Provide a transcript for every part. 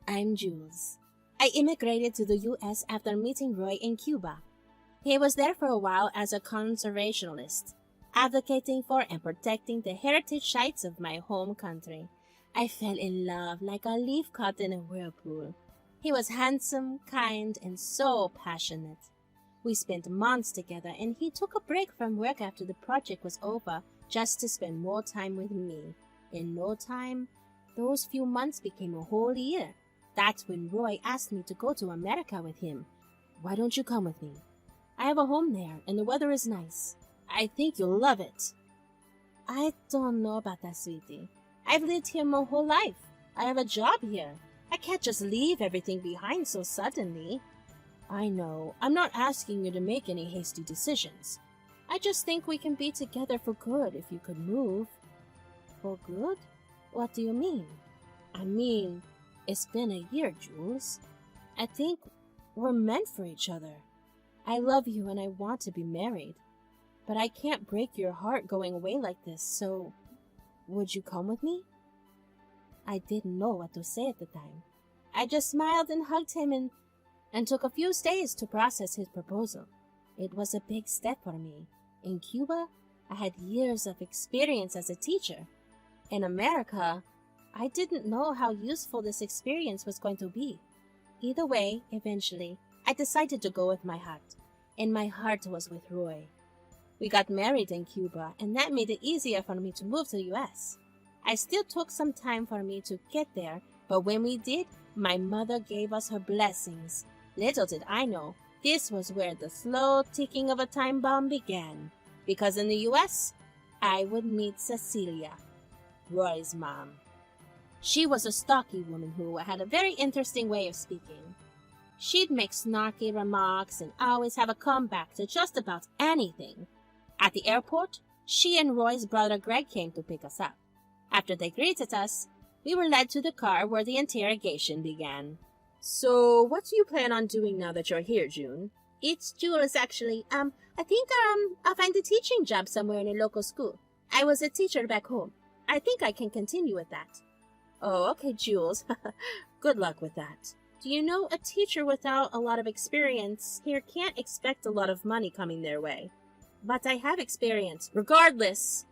I'm Jules. I immigrated to the US after meeting Roy in Cuba. He was there for a while as a conservationist, advocating for and protecting the heritage sites of my home country. I fell in love like a leaf caught in a whirlpool. He was handsome, kind, and so passionate. We spent months together, and he took a break from work after the project was over just to spend more time with me. In no time, those few months became a whole year. That's when Roy asked me to go to America with him. Why don't you come with me? I have a home there, and the weather is nice. I think you'll love it. I don't know about that, sweetie. I've lived here my whole life. I have a job here. I can't just leave everything behind so suddenly. I know. I'm not asking you to make any hasty decisions. I just think we can be together for good if you could move. For good? What do you mean? I mean, it's been a year, Jules. I think we're meant for each other. I love you and I want to be married. But I can't break your heart going away like this, so would you come with me? I didn't know what to say at the time. I just smiled and hugged him and took a few days to process his proposal. It was a big step for me. In Cuba, I had years of experience as a teacher. In America, I didn't know how useful this experience was going to be. Either way, eventually, I decided to go with my heart, and my heart was with Roy. We got married in Cuba, and that made it easier for me to move to the US. I still took some time for me to get there, but when we did, my mother gave us her blessings. Little did I know, this was where the slow ticking of a time bomb began. Because in the US, I would meet Cecilia, Roy's mom. She was a stocky woman who had a very interesting way of speaking. She'd make snarky remarks and always have a comeback to just about anything. At the airport, she and Roy's brother Greg came to pick us up. After they greeted us, we were led to the car where the interrogation began. So, what do you plan on doing now that you're here, June? It's Jules, actually. I think I'll find a teaching job somewhere in a local school. I was a teacher back home. I think I can continue with that. Oh, okay, Jules. Good luck with that. Do you know, a teacher without a lot of experience here can't expect a lot of money coming their way. But I have experience. Regardless,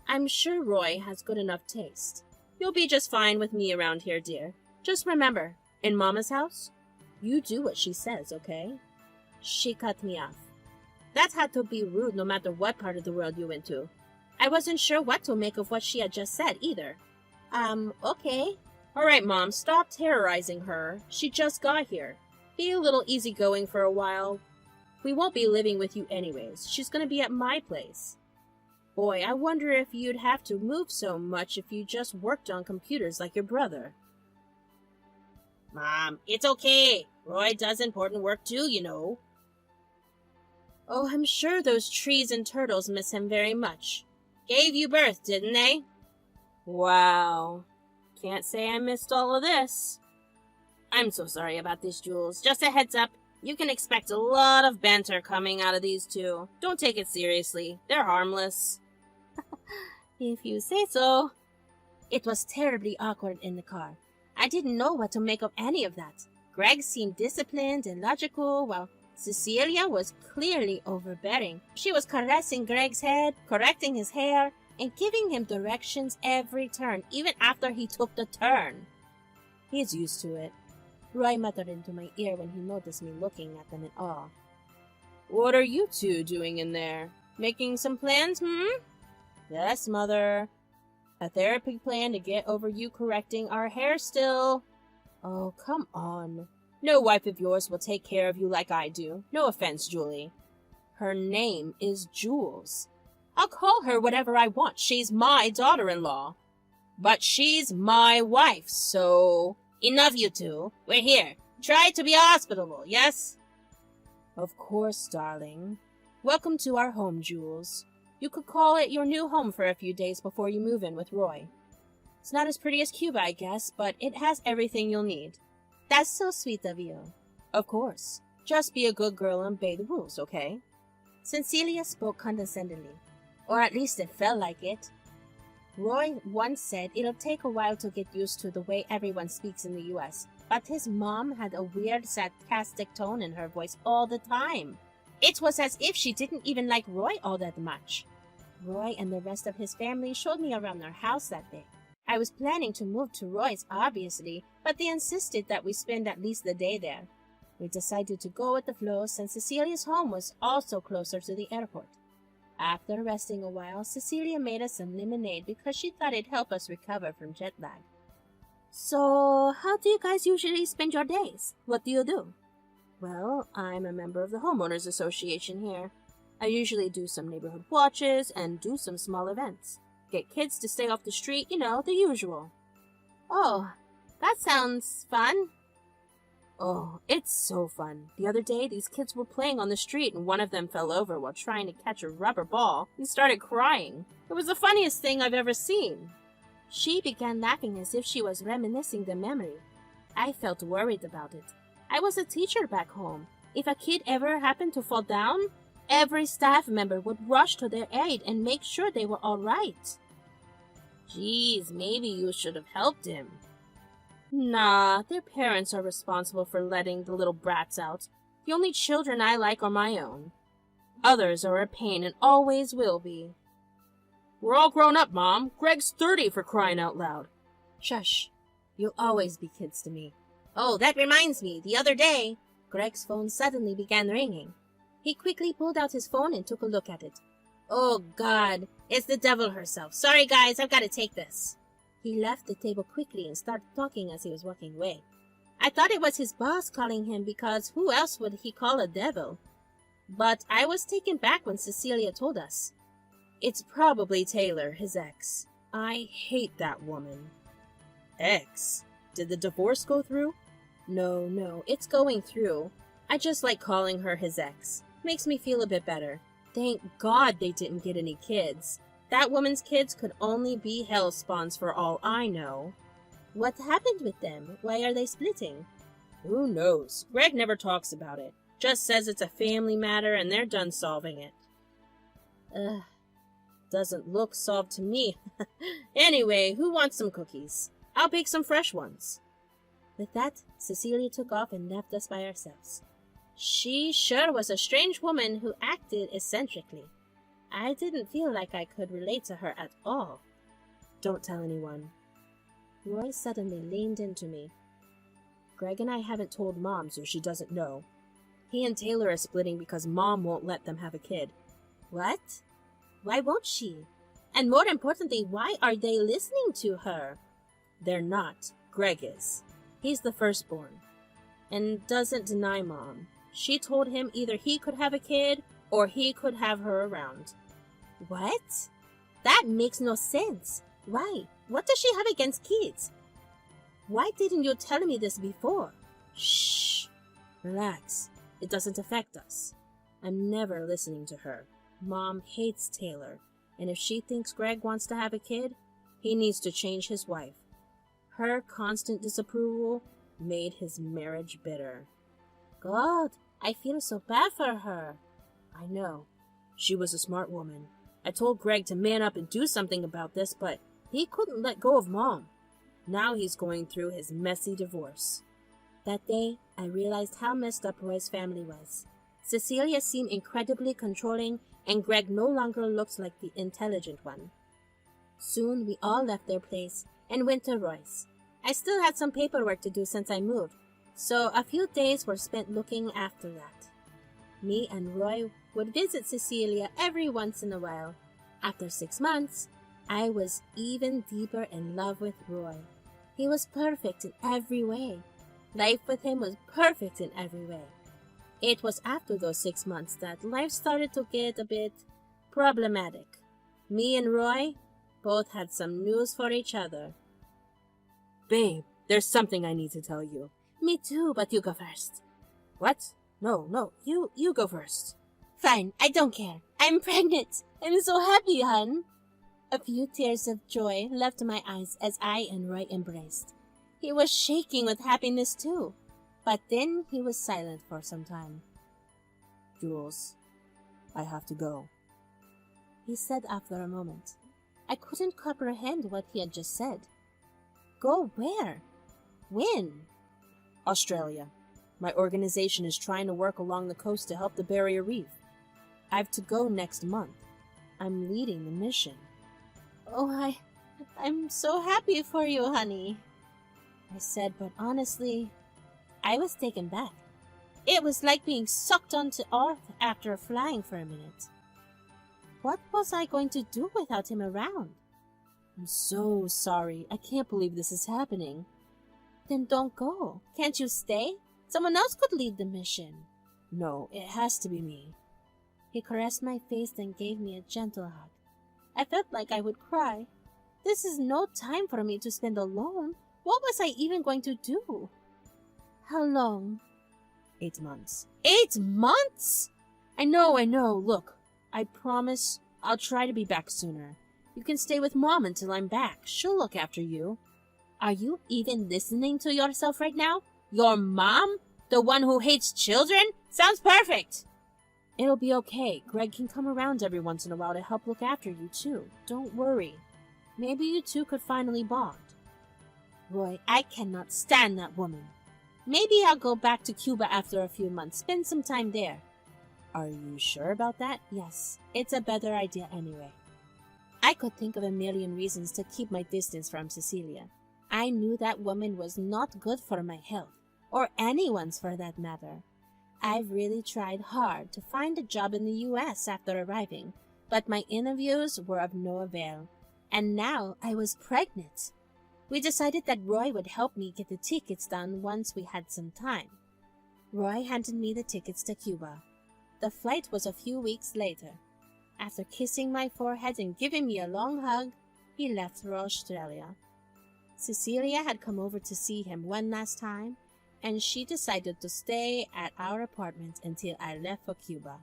I'm sure Roy has good enough taste. You'll be just fine with me around here, dear. Just remember, in Mama's house, you do what she says, okay? She cut me off. That had to be rude no matter what part of the world you went to. I wasn't sure what to make of what she had just said, either. Okay. All right, Mom, stop terrorizing her. She just got here. Be a little easygoing for a while. We won't be living with you anyways. She's gonna be at my place. Boy, I wonder if you'd have to move so much if you just worked on computers like your brother. Mom, it's okay. Roy does important work too, you know. Oh, I'm sure those trees and turtles miss him very much. Gave you birth, didn't they? Wow. Can't say I missed all of this. I'm so sorry about this, Jules. Just a heads up, you can expect a lot of banter coming out of these two. Don't take it seriously. They're harmless. If you say so. It was terribly awkward in the car. I didn't know what to make of any of that. Greg seemed disciplined and logical, while Cecilia was clearly overbearing. She was caressing Greg's head, correcting his hair, and giving him directions every turn, even after he took the turn. He's used to it. Roy muttered into my ear when he noticed me looking at them in awe. What are you two doing in there? Making some plans, Yes, Mother. A therapy plan to get over you correcting our hair still. Oh, come on. No wife of yours will take care of you like I do. No offense, Julie. Her name is Jules. I'll call her whatever I want. She's my daughter-in-law. But she's my wife, so... Enough, you two. We're here. Try to be hospitable, yes? Of course, darling. Welcome to our home, Jules. You could call it your new home for a few days before you move in with Roy. It's not as pretty as Cuba, I guess, but it has everything you'll need. That's so sweet of you. Of course. Just be a good girl and obey the rules, okay? Cecilia spoke condescendingly. Or at least it felt like it. Roy once said it'll take a while to get used to the way everyone speaks in the US, but his mom had a weird, sarcastic tone in her voice all the time. It was as if she didn't even like Roy all that much. Roy and the rest of his family showed me around their house that day. I was planning to move to Roy's, obviously, but they insisted that we spend at least the day there. We decided to go with the flow since Cecilia's home was also closer to the airport. After resting a while, Cecilia made us some lemonade because she thought it'd help us recover from jet lag. So, how do you guys usually spend your days? What do you do? Well, I'm a member of the Homeowners Association here. I usually do some neighborhood watches and do some small events. Get kids to stay off the street, the usual. Oh, that sounds fun. Oh, it's so fun. The other day, these kids were playing on the street and one of them fell over while trying to catch a rubber ball and started crying. It was the funniest thing I've ever seen. She began laughing as if she was reminiscing the memory. I felt worried about it. I was a teacher back home. If a kid ever happened to fall down, every staff member would rush to their aid and make sure they were all right. Geez, maybe you should have helped him. Nah, their parents are responsible for letting the little brats out. The only children I like are my own. Others are a pain and always will be. We're all grown up, Mom. Greg's 30 for crying out loud. Shush. You'll always be kids to me. Oh, that reminds me. The other day, Greg's phone suddenly began ringing. He quickly pulled out his phone and took a look at it. Oh, God. It's the devil herself. Sorry, guys. I've got to take this. He left the table quickly and started talking as he was walking away. I thought it was his boss calling him because who else would he call a devil? But I was taken back when Cecilia told us. It's probably Taylor, his ex. I hate that woman. Ex? Did the divorce go through? No, it's going through. I just like calling her his ex. Makes me feel a bit better. Thank God they didn't get any kids. That woman's kids could only be hell spawns for all I know. What happened with them? Why are they splitting? Who knows? Greg never talks about it. Just says it's a family matter and they're done solving it. Doesn't look solved to me. Anyway, who wants some cookies? I'll bake some fresh ones. With that, Cecilia took off and left us by ourselves. She sure was a strange woman who acted eccentrically. I didn't feel like I could relate to her at all. Don't tell anyone. Roy suddenly leaned into me. Greg and I haven't told Mom, so she doesn't know. He and Taylor are splitting because Mom won't let them have a kid. What? Why won't she? And more importantly, why are they listening to her? They're not. Greg is. He's the firstborn. And doesn't deny Mom. She told him either he could have a kid or he could have her around. What? That makes no sense. Why? What does she have against kids? Why didn't you tell me this before? Shh. Relax. It doesn't affect us. I'm never listening to her. Mom hates Taylor, and if she thinks Greg wants to have a kid, he needs to change his wife. Her constant disapproval made his marriage bitter. God, I feel so bad for her. I know. She was a smart woman. I told Greg to man up and do something about this, but he couldn't let go of Mom. Now he's going through his messy divorce. That day, I realized how messed up Roy's family was. Cecilia seemed incredibly controlling, and Greg no longer looked like the intelligent one. Soon, we all left their place and went to Roy's. I still had some paperwork to do since I moved, so a few days were spent looking after that. Me and Roy would visit Cecilia every once in a while. After 6 months, I was even deeper in love with Roy. He was perfect in every way. Life with him was perfect in every way. It was after those 6 months that life started to get a bit problematic. Me and Roy both had some news for each other. Babe, there's something I need to tell you. Me too, but you go first. What? No, you go first. Fine, I don't care. I'm pregnant. I'm so happy, hon. A few tears of joy left my eyes as I and Roy embraced. He was shaking with happiness too, but then he was silent for some time. Jules, I have to go, he said after a moment. I couldn't comprehend what he had just said. Go where? When? Australia. My organization is trying to work along the coast to help the barrier reef. I have to go next month. I'm leading the mission. Oh, I'm so happy for you, honey, I said, but honestly, I was taken back. It was like being sucked onto Earth after flying for a minute. What was I going to do without him around? I'm so sorry. I can't believe this is happening. Then don't go. Can't you stay? Someone else could lead the mission. No, it has to be me. He caressed my face and gave me a gentle hug. I felt like I would cry. This is no time for me to spend alone. What was I even going to do? How long? 8 months. 8 months? I know. Look, I promise I'll try to be back sooner. You can stay with Mom until I'm back. She'll look after you. Are you even listening to yourself right now? Your mom? The one who hates children? Sounds perfect! It'll be okay. Greg can come around every once in a while to help look after you, too. Don't worry. Maybe you two could finally bond. Roy, I cannot stand that woman. Maybe I'll go back to Cuba after a few months, spend some time there. Are you sure about that? Yes, it's a better idea anyway. I could think of a million reasons to keep my distance from Cecilia. I knew that woman was not good for my health, or anyone's for that matter. I've really tried hard to find a job in the US after arriving, but my interviews were of no avail. And now I was pregnant. We decided that Roy would help me get the tickets done once we had some time. Roy handed me the tickets to Cuba. The flight was a few weeks later. After kissing my forehead and giving me a long hug, he left for Australia. Cecilia had come over to see him one last time, and she decided to stay at our apartment until I left for Cuba.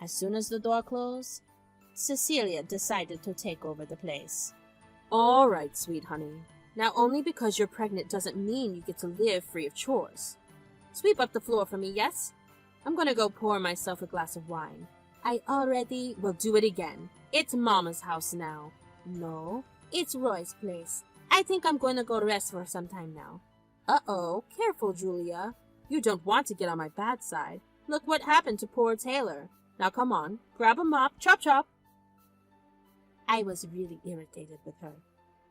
As soon as the door closed, Cecilia decided to take over the place. All right, sweet honey. Now, only because you're pregnant doesn't mean you get to live free of chores. Sweep up the floor for me, yes? I'm gonna go pour myself a glass of wine. I already will do it again. It's Mama's house now. No, it's Roy's place. I think I'm going to go rest for some time now. Uh-oh, careful, Julia. You don't want to get on my bad side. Look what happened to poor Taylor. Now come on, grab a mop, chop chop. I was really irritated with her,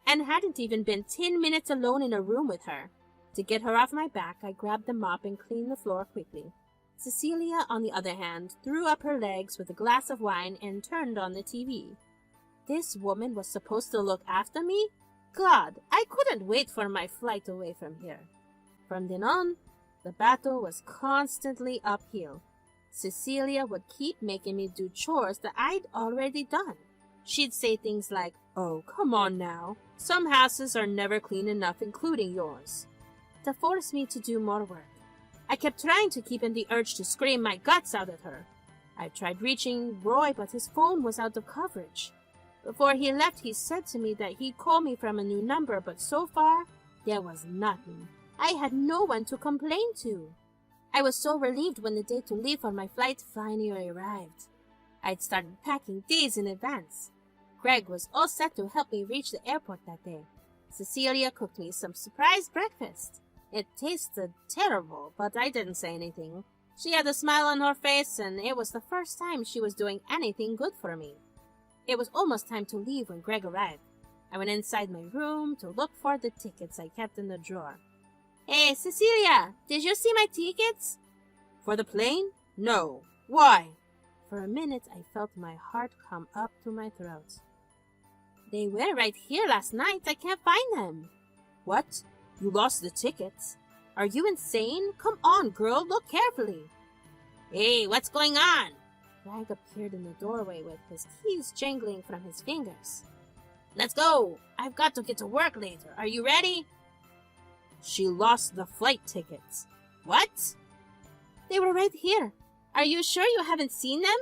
and hadn't even been 10 minutes alone in a room with her. To get her off my back, I grabbed the mop and cleaned the floor quickly. Cecilia, on the other hand, threw up her legs with a glass of wine and turned on the TV. This woman was supposed to look after me? God, I couldn't wait for my flight away from here. From then on, the battle was constantly uphill. Cecilia would keep making me do chores that I'd already done. She'd say things like, "Oh, come on now. Some houses are never clean enough, including yours," to force me to do more work. I kept trying to keep in the urge to scream my guts out at her. I tried reaching Roy, but his phone was out of coverage. Before he left, he said to me that he'd call me from a new number, but so far, there was nothing. I had no one to complain to. I was so relieved when the day to leave for my flight finally arrived. I'd started packing days in advance. Greg was all set to help me reach the airport that day. Cecilia cooked me some surprise breakfast. It tasted terrible, but I didn't say anything. She had a smile on her face, and it was the first time she was doing anything good for me. It was almost time to leave when Greg arrived. I went inside my room to look for the tickets I kept in the drawer. "Hey, Cecilia, did you see my tickets?" "For the plane? No. Why?" For a minute, I felt my heart come up to my throat. "They were right here last night. I can't find them." "What? You lost the tickets? Are you insane? Come on, girl, look carefully." "Hey, what's going on?" Greg appeared in the doorway with his keys jangling from his fingers. "Let's go. I've got to get to work later. Are you ready?" "She lost the flight tickets." "What?" "They were right here. Are you sure you haven't seen them?"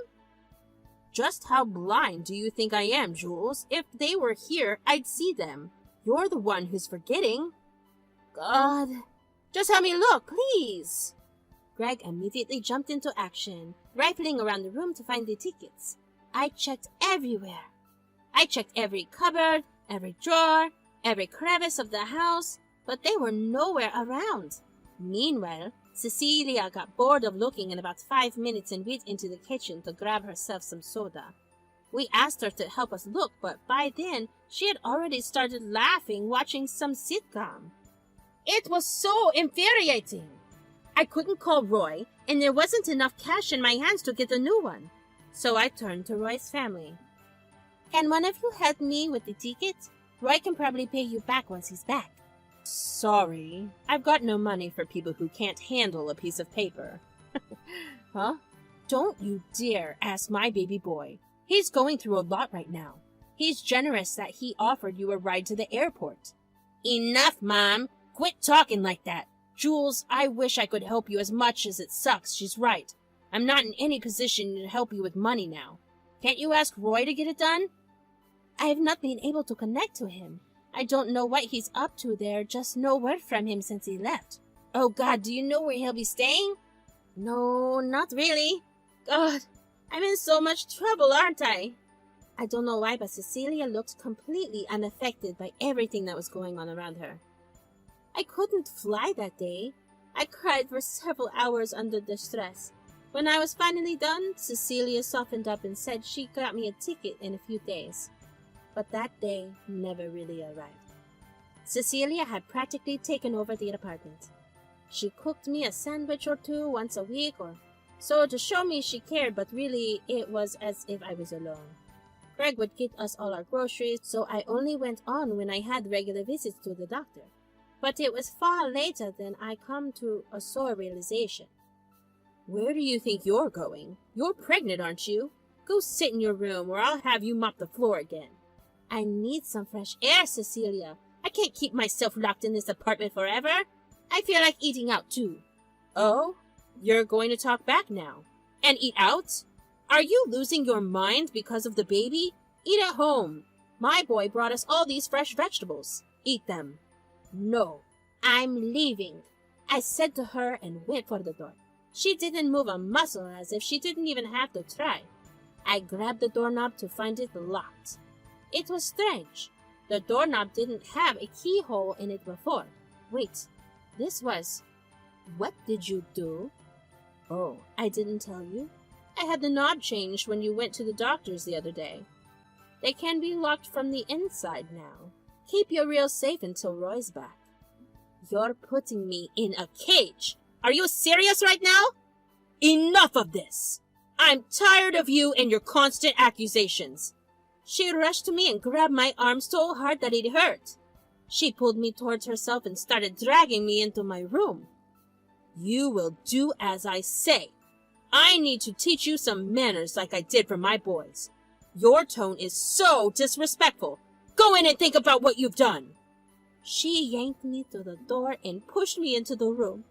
"Just how blind do you think I am, Jules? If they were here, I'd see them. You're the one who's forgetting." "God, just help me look, please." Greg immediately jumped into action, rifling around the room to find the tickets. I checked everywhere. I checked every cupboard, every drawer, every crevice of the house, but they were nowhere around. Meanwhile, Cecilia got bored of looking in about 5 minutes and went into the kitchen to grab herself some soda. We asked her to help us look, but by then she had already started laughing watching some sitcom. It was so infuriating. I couldn't call Roy, and there wasn't enough cash in my hands to get a new one. So I turned to Roy's family. Can one of you help me with the ticket? Roy can probably pay you back once he's back. Sorry, I've got no money for people who can't handle a piece of paper. Huh? Don't you dare ask my baby boy. He's going through a lot right now. He's generous that he offered you a ride to the airport. Enough, Mom. Quit talking like that. Jules, I wish I could help you as much as it sucks. She's right. I'm not in any position to help you with money now. Can't you ask Roy to get it done? I have not been able to connect to him. I don't know what he's up to there, just no word from him since he left. Oh God, do you know where he'll be staying? No, not really. God, I'm in so much trouble, aren't I? I don't know why, but Cecilia looked completely unaffected by everything that was going on around her. I couldn't fly that day. I cried for several hours under the stress. When I was finally done, Cecilia softened up and said she got me a ticket in a few days. But that day never really arrived. Cecilia had practically taken over the apartment. She cooked me a sandwich or two once a week or so to show me she cared, but really it was as if I was alone. Greg would get us all our groceries, so I only went on when I had regular visits to the doctor. But it was far later than I come to a sore realization. Where do you think you're going? You're pregnant, aren't you? Go sit in your room or I'll have you mop the floor again. I need some fresh air, Cecilia. I can't keep myself locked in this apartment forever. I feel like eating out too. Oh? You're going to talk back now. And eat out? Are you losing your mind because of the baby? Eat at home. My boy brought us all these fresh vegetables. Eat them. No, I'm leaving, I said to her and went for the door. She didn't move a muscle, as if she didn't even have to try. I grabbed the doorknob to find it locked. It was strange. The doorknob didn't have a keyhole in it before. Wait, this was... What did you do? Oh, I didn't tell you. I had the knob changed when you went to the doctor's the other day. They can be locked from the inside now. Keep your reel safe until Roy's back. You're putting me in a cage. Are you serious right now? Enough of this. I'm tired of you and your constant accusations. She rushed to me and grabbed my arm so hard that it hurt. She pulled me towards herself and started dragging me into my room. You will do as I say. I need to teach you some manners like I did for my boys. Your tone is so disrespectful. Go in and think about what you've done. She yanked me to the door and pushed me into the room.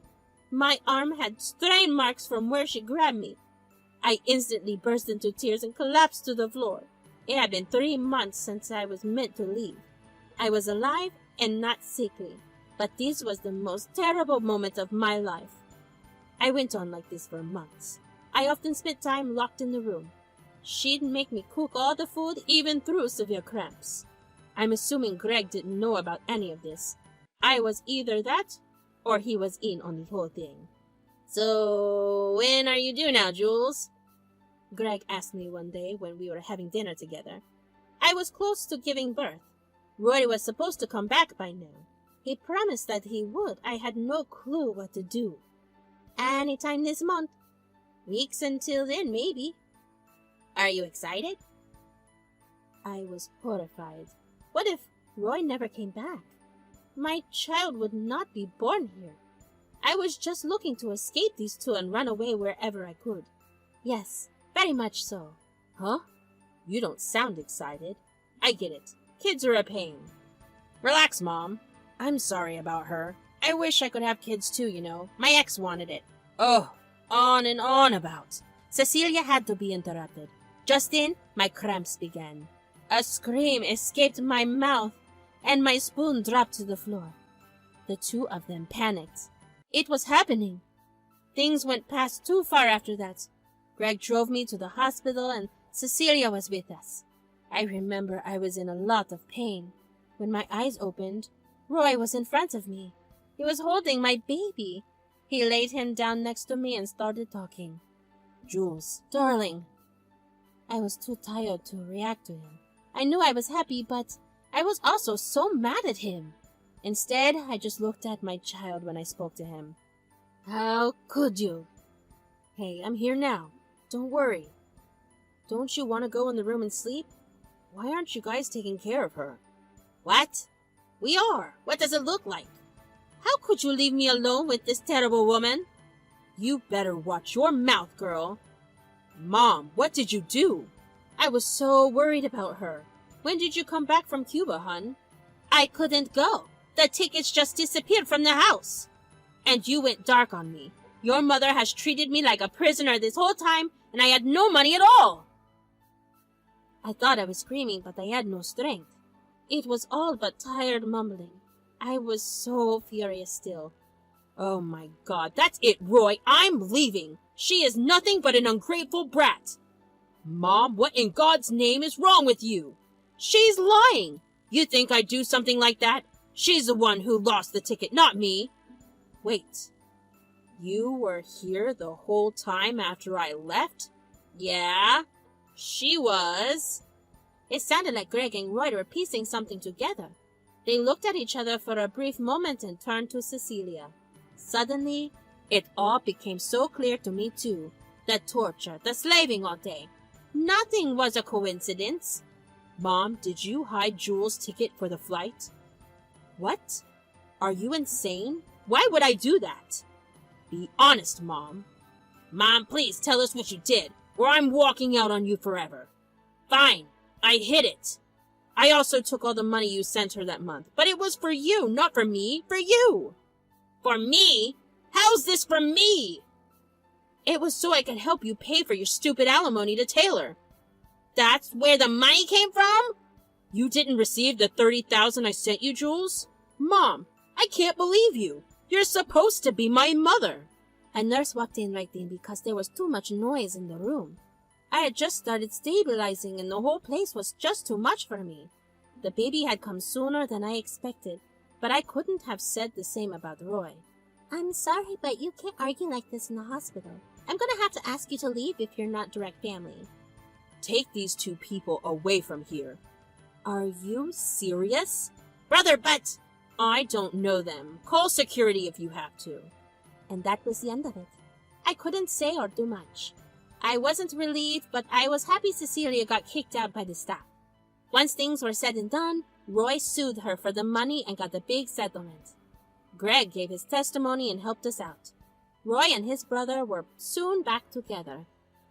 My arm had strain marks from where she grabbed me. I instantly burst into tears and collapsed to the floor. It had been 3 months since I was meant to leave. I was alive and not sickly, but this was the most terrible moment of my life. I went on like this for months. I often spent time locked in the room. She'd make me cook all the food, even through severe cramps. I'm assuming Greg didn't know about any of this. I was either that, or he was in on the whole thing. So, when are you due now, Jules? Greg asked me one day when we were having dinner together. I was close to giving birth. Roy was supposed to come back by now. He promised that he would. I had no clue what to do. Anytime this month. Weeks until then, maybe. Are you excited? I was horrified. What if Roy never came back? My child would not be born here. I was just looking to escape these two and run away wherever I could. Yes, very much so. Huh? You don't sound excited. I get it. Kids are a pain. Relax, Mom. I'm sorry about her. I wish I could have kids too, you know. My ex wanted it. Oh, on and on about. Cecilia had to be interrupted. Just then, my cramps began. A scream escaped my mouth, and my spoon dropped to the floor. The two of them panicked. It was happening. Things went past too far after that. Greg drove me to the hospital, and Cecilia was with us. I remember I was in a lot of pain. When my eyes opened, Roy was in front of me. He was holding my baby. He laid him down next to me and started talking. Jules, darling. I was too tired to react to him. I knew I was happy, but I was also so mad at him. Instead, I just looked at my child when I spoke to him. How could you? Hey, I'm here now. Don't worry. Don't you want to go in the room and sleep? Why aren't you guys taking care of her? What? We are. What does it look like? How could you leave me alone with this terrible woman? You better watch your mouth, girl. Mom, what did you do? I was so worried about her. When did you come back from Cuba, hun? I couldn't go. The tickets just disappeared from the house. And you went dark on me. Your mother has treated me like a prisoner this whole time, and I had no money at all. I thought I was screaming, but I had no strength. It was all but tired mumbling. I was so furious still. Oh my God, that's it, Roy. I'm leaving. She is nothing but an ungrateful brat. Mom, what in God's name is wrong with you? She's lying. You think I'd do something like that? She's the one who lost the ticket, not me. Wait. You were here the whole time after I left? Yeah, she was. It sounded like Greg and Roy were piecing something together. They looked at each other for a brief moment and turned to Cecilia. Suddenly, it all became so clear to me too. The torture, the slaving all day. Nothing was a coincidence. Mom, did you hide Jules' ticket for the flight? What? Are you insane? Why would I do that? Be honest, Mom. Mom, please tell us what you did, or I'm walking out on you forever. Fine, I hid it. I also took all the money you sent her that month, but it was for you, not for me, for you. For me? How's this for me? It was so I could help you pay for your stupid alimony to Taylor. That's where the money came from? You didn't receive the $30,000 I sent you, Jules? Mom, I can't believe you. You're supposed to be my mother. A nurse walked in right then because there was too much noise in the room. I had just started stabilizing and the whole place was just too much for me. The baby had come sooner than I expected, but I couldn't have said the same about Roy. I'm sorry, but you can't argue like this in the hospital. I'm gonna have to ask you to leave if you're not direct family. Take these two people away from here. Are you serious? Brother, but I don't know them. Call security if you have to. And that was the end of it. I couldn't say or do much. I wasn't relieved, but I was happy Cecilia got kicked out by the staff. Once things were said and done, Roy sued her for the money and got a big settlement. Greg gave his testimony and helped us out. Roy and his brother were soon back together.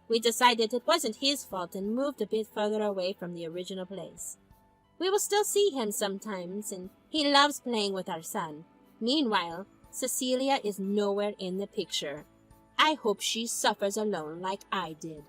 We decided it wasn't his fault and moved a bit further away from the original place. We will still see him sometimes, and he loves playing with our son. Meanwhile, Cecilia is nowhere in the picture. I hope she suffers alone like I did.